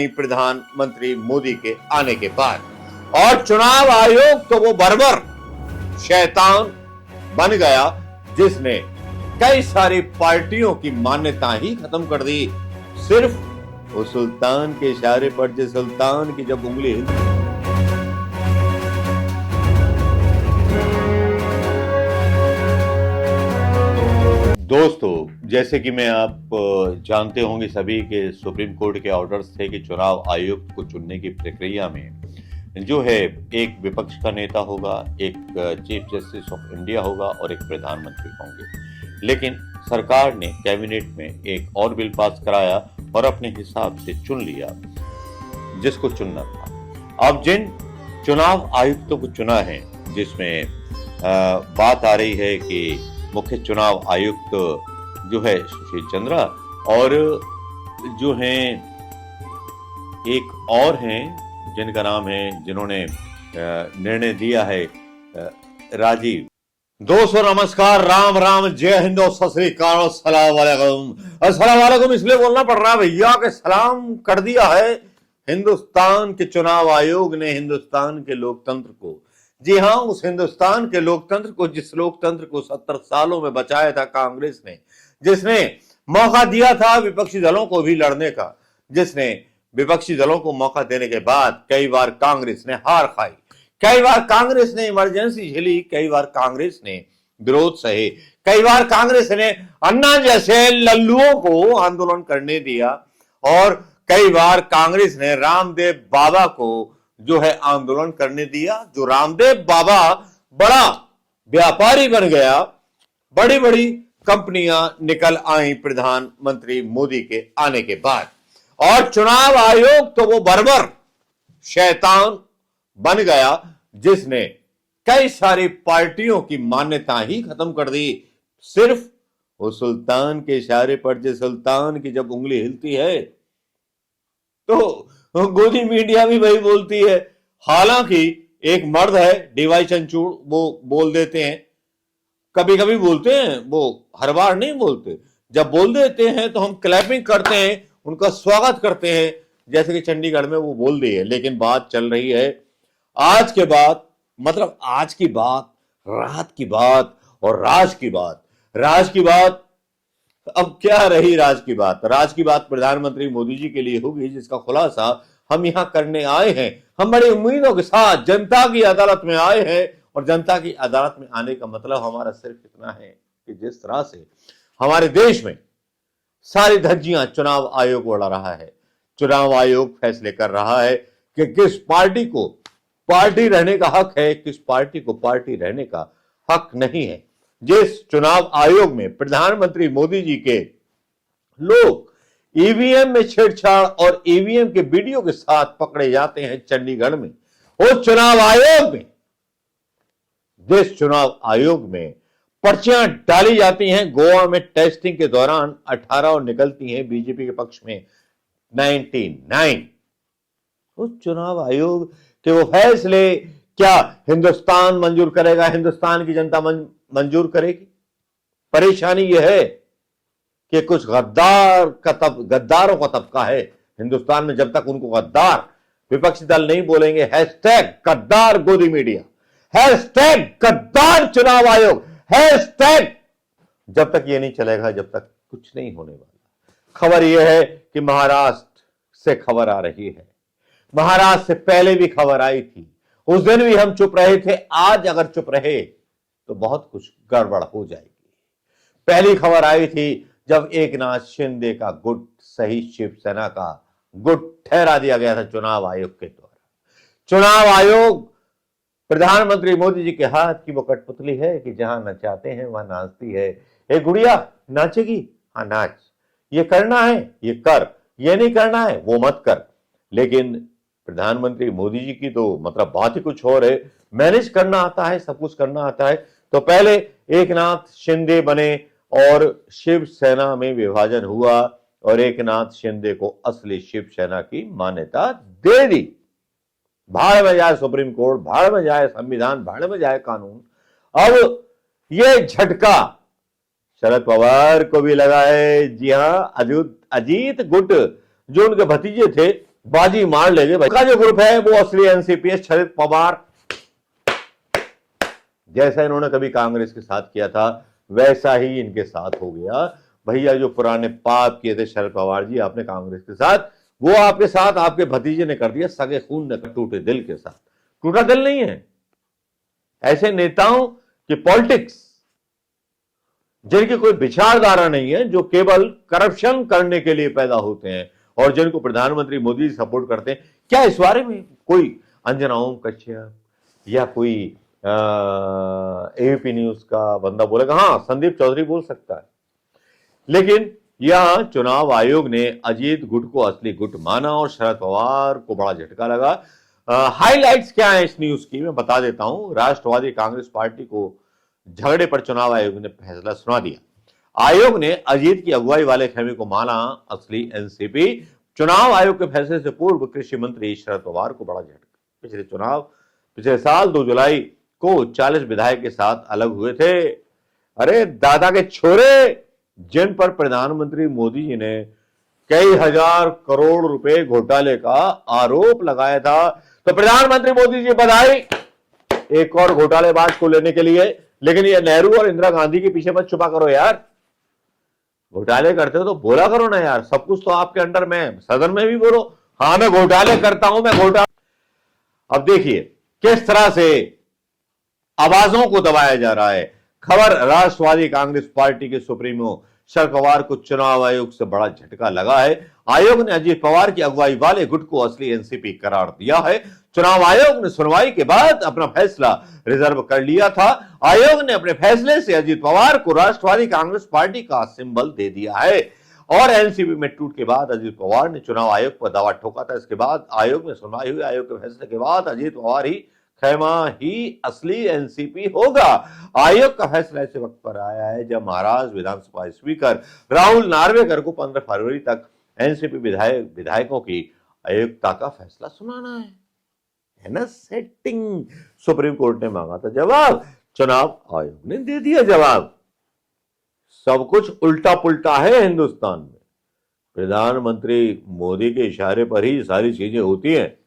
प्रधानमंत्री मोदी के आने के बाद, और चुनाव आयोग तो वो बर्बर शैतान बन गया जिसने कई सारी पार्टियों की मान्यता ही खत्म कर दी, सिर्फ वो सुल्तान के इशारे पर। जिस सुल्तान की जब उंगली दोस्तों, जैसे कि मैं आप जानते होंगे सभी के सुप्रीम कोर्ट के ऑर्डर्स थे कि चुनाव आयुक्त को चुनने की प्रक्रिया में जो है एक विपक्ष का नेता होगा, एक चीफ जस्टिस ऑफ इंडिया होगा और एक प्रधानमंत्री होंगे। लेकिन सरकार ने कैबिनेट में एक और बिल पास कराया और अपने हिसाब से चुन लिया जिसको चुनना था। अब जिन चुनाव आयुक्तों को चुना है, जिसमें बात आ रही है कि मुख्य चुनाव आयुक्त जो है सुशील चंद्रा, और जो हैं एक और हैं जिनका नाम है, जिन्होंने निर्णय दिया है, राजीव। दोस्तों नमस्कार, राम राम, जय हिंद और सत श्री अकाल, अस्सलाम वालेकुम। अस्सलाम वालेकुम इसलिए बोलना पड़ रहा है भैया कि सलाम कर दिया है हिंदुस्तान के चुनाव आयोग ने हिंदुस्तान के लोकतंत्र को। जी हां, उस हिंदुस्तान के लोकतंत्र को, जिस लोकतंत्र को 70 सालों में बचाया था कांग्रेस ने, जिसने मौका दिया था विपक्षी दलों को भी लड़ने का, जिसने विपक्षी दलों को मौका देने के बाद कई बार कांग्रेस ने हार खाई, कई बार कांग्रेस ने इमरजेंसी झेली, कई बार कांग्रेस ने विरोध सहे, कई बार कांग्रेस ने अन्ना जैसे लल्लुओं को आंदोलन करने दिया, और कई बार कांग्रेस ने रामदेव बाबा को जो है आंदोलन करने दिया। जो रामदेव बाबा बड़ा व्यापारी बन गया, बड़ी बड़ी कंपनियां निकल आई प्रधानमंत्री मोदी के आने के बाद, और चुनाव आयोग तो वो बर्बर शैतान बन गया जिसने कई सारी पार्टियों की मान्यता ही खत्म कर दी, सिर्फ वो सुल्तान के इशारे पर। जिस सुल्तान की जब उंगली हिलती है तो गोदी मीडिया भी वही बोलती है। हालांकि एक मर्द है डीवाई चंचूड़, वो बोल देते हैं, कभी कभी बोलते हैं, वो हर बार नहीं बोलते। जब बोल देते हैं तो हम क्लैपिंग करते हैं, उनका स्वागत करते हैं, जैसे कि चंडीगढ़ में वो बोल दी है। लेकिन बात चल रही है आज के बाद, मतलब आज की बात, रात की बात और राज की बात। राज की बात अब क्या रही? राज की बात, राज की बात प्रधानमंत्री मोदी जी के लिए होगी, जिसका खुलासा हम यहां करने आए हैं। हम बड़ी उम्मीदों के साथ जनता की अदालत में आए हैं, और जनता की अदालत में आने का मतलब हमारा सिर्फ इतना है कि जिस तरह से हमारे देश में सारी धज्जियां चुनाव आयोग उड़ा रहा है, चुनाव आयोग फैसले कर रहा है कि किस पार्टी को पार्टी रहने का हक है, किस पार्टी को पार्टी रहने का हक नहीं है। जिस चुनाव आयोग में प्रधानमंत्री मोदी जी के लोग ईवीएम में छेड़छाड़ और ईवीएम के वीडियो के साथ पकड़े जाते हैं चंडीगढ़ में, उस चुनाव आयोग में, जिस चुनाव आयोग में पर्चियां डाली जाती हैं, गोवा में टेस्टिंग के दौरान 18 और निकलती हैं बीजेपी के पक्ष में 99। उस चुनाव आयोग के वो फैसले क्या हिंदुस्तान मंजूर करेगा? हिंदुस्तान की जनता मंजूर करेगी? परेशानी यह है कि कुछ गद्दारों का तबका है हिंदुस्तान में। जब तक उनको गद्दार विपक्षी दल नहीं बोलेंगे, हैशटैग गद्दार गोदी मीडिया, हैशटैग गद्दार चुनाव आयोग, हैशटैग, जब तक ये नहीं चलेगा, जब तक कुछ नहीं होने वाला। खबर यह है कि महाराष्ट्र से खबर आ रही है। महाराष्ट्र से पहले भी खबर आई थी, उस दिन भी हम चुप रहे थे। आज अगर चुप रहे तो बहुत कुछ गड़बड़ हो जाएगी। पहली खबर आई थी जब एकनाथ शिंदे का गुट सही शिवसेना का गुट ठहरा दिया गया था चुनाव आयोग के द्वारा। चुनाव आयोग प्रधानमंत्री मोदी जी के हाथ की वो कठपुतली है कि जहां नचाते हैं वहां नाचती है। ए गुड़िया, नाचेगी? हाँ नाच, ये करना है ये कर, ये नहीं करना है वो मत कर। लेकिन प्रधानमंत्री मोदी जी की तो मतलब बात ही कुछ और है। मैनेज करना आता है, सब कुछ करना आता है। तो पहले एकनाथ शिंदे बने और शिवसेना में विभाजन हुआ, और एकनाथ शिंदे को असली शिवसेना की मान्यता दे दी। भाड़ में जाए सुप्रीम कोर्ट, भाड़ में जाए संविधान, भाड़ में जाए कानून। अब ये झटका शरद पवार को भी लगा है। जी हां, अजीत गुट जो उनके भतीजे थे बाजी मार लेंगे भाई का जो ग्रुप है वो असली एनसीपी है। शरद पवार जैसा इन्होंने कभी कांग्रेस के साथ किया था वैसा ही इनके साथ हो गया। भैया जो पुराने पाप किए थे शरद पवार जी आपने कांग्रेस के साथ, वो आपके साथ आपके भतीजे ने कर दिया, सगे खून ने, टूटे दिल के साथ। टूटा दिल नहीं है ऐसे नेताओं की पॉलिटिक्स जिनकी कोई विचारधारा नहीं है, जो केवल करप्शन करने के लिए पैदा होते हैं और जिनको प्रधानमंत्री मोदी सपोर्ट करते हैं। क्या इस बारे में कोई अंजना ओम कश्यप या कोई एबीपी न्यूज का बंदा बोलेगा? हाँ, संदीप चौधरी बोल सकता है, लेकिन यहां चुनाव आयोग ने अजीत गुट को असली गुट माना और शरद पवार को बड़ा झटका लगा। हाइलाइट्स क्या है इस न्यूज की मैं बता देता हूं। राष्ट्रवादी कांग्रेस पार्टी को झगड़े पर चुनाव आयोग ने फैसला सुना दिया। आयोग ने अजीत की अगुवाई वाले खेमे को माना असली एनसीपी। चुनाव आयोग के फैसले से पूर्व कृषि मंत्री शरद पवार को बड़ा झटका। पिछले साल 2 जुलाई को 40 विधायक के साथ अलग हुए थे। अरे दादा के छोरे, जिन पर प्रधानमंत्री मोदी जी ने कई हजार करोड़ रुपए घोटाले का आरोप लगाया था, तो प्रधानमंत्री मोदी जी बधाई एक और घोटालेबाज को लेने के लिए। लेकिन ये नेहरू और इंदिरा गांधी के पीछे मत छुपा करो यार, घोटाले करते हो तो बोला करो ना यार, सब कुछ तो आपके अंडर में, सदन में भी बोलो हाँ मैं घोटाले करता हूं, मैं घोटाला। अब देखिए किस तरह से आवाजों को दबाया जा रहा है। खबर, राष्ट्रवादी कांग्रेस पार्टी के सुप्रीमो शरद पवार को चुनाव आयोग से बड़ा झटका लगा है। आयोग ने अजीत पवार की अगुवाई वाले गुट को असली एनसीपी करार दिया है। चुनाव आयोग ने सुनवाई के बाद अपना फैसला रिजर्व कर लिया था। आयोग ने अपने फैसले से अजीत पवार को राष्ट्रवादी कांग्रेस पार्टी का सिंबल दे दिया है और एनसीपी में टूट के बाद अजीत पवार ने चुनाव आयोग पर दावा ठोका था। इसके बाद आयोग में सुनवाई हुई। आयोग के फैसले के बाद अजीत पवार ही खेमा ही असली एनसीपी होगा। आयोग का फैसला ऐसे वक्त पर आया है जब महाराष्ट्र विधानसभा स्पीकर राहुल नार्वेकर को 15 फरवरी तक एनसीपी विधायकों की अयोग्यता का फैसला सुनाना है ना सेटिंग। सुप्रीम कोर्ट ने मांगा था जवाब, चुनाव आयोग ने दे दिया जवाब। सब कुछ उल्टा पुल्टा है हिंदुस्तान में। प्रधानमंत्री मोदी के इशारे पर ही सारी चीजें होती हैं।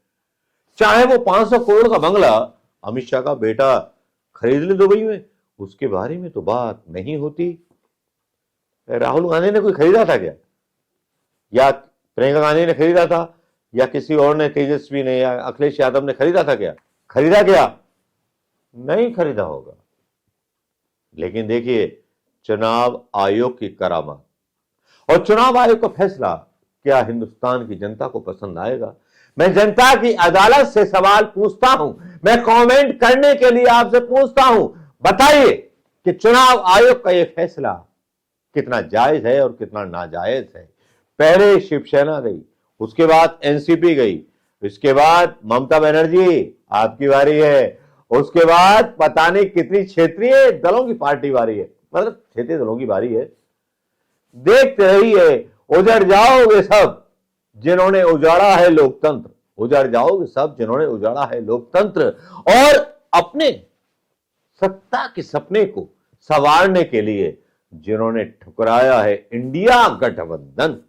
चाहे वो 500 करोड़ का बंगला अमित शाह का बेटा खरीद ले दुबई में, उसके बारे में तो बात नहीं होती। राहुल गांधी ने कोई खरीदा था क्या, या प्रियंका गांधी ने खरीदा था, या किसी और ने, तेजस्वी ने या अखिलेश यादव ने खरीदा था क्या? खरीदा क्या? नहीं खरीदा होगा। लेकिन देखिए चुनाव आयोग की करामात और चुनाव आयोग का फैसला क्या हिंदुस्तान की जनता को पसंद आएगा? मैं जनता की अदालत से सवाल पूछता हूं, मैं कमेंट करने के लिए आपसे पूछता हूं, बताइए कि चुनाव आयोग का यह फैसला कितना जायज है और कितना नाजायज है। पहले शिवसेना गई, उसके बाद एनसीपी गई, इसके बाद ममता बनर्जी आपकी बारी है, उसके बाद पता नहीं कितनी क्षेत्रीय दलों की पार्टी बारी है, मतलब क्षेत्रीय दलों की बारी है। देखते रहिए, उजड़ जाओगे सब जिन्होंने उजाड़ा है लोकतंत्र, उजड़ जाओगे सब जिन्होंने उजाड़ा है लोकतंत्र और अपने सत्ता के सपने को संवारने के लिए जिन्होंने ठुकराया है इंडिया गठबंधन।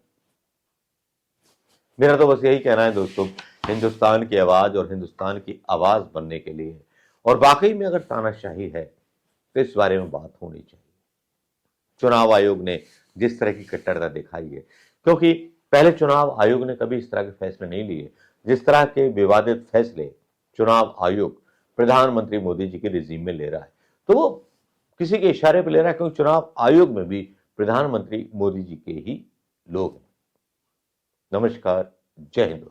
मेरा तो बस यही कहना है दोस्तों, हिंदुस्तान की आवाज और हिंदुस्तान की आवाज बनने के लिए, और वाकई में अगर तानाशाही है तो इस बारे में बात होनी चाहिए। चुनाव आयोग ने जिस तरह की कट्टरता दिखाई है, क्योंकि पहले चुनाव आयोग ने कभी इस तरह के फैसले नहीं लिए जिस तरह के विवादित फैसले चुनाव आयोग प्रधानमंत्री मोदी जी के रिजीम में ले रहा है। तो वो किसी के इशारे पर ले रहा है, क्योंकि चुनाव आयोग में भी प्रधानमंत्री मोदी जी के ही लोग हैं। नमस्कार, जय हिंद।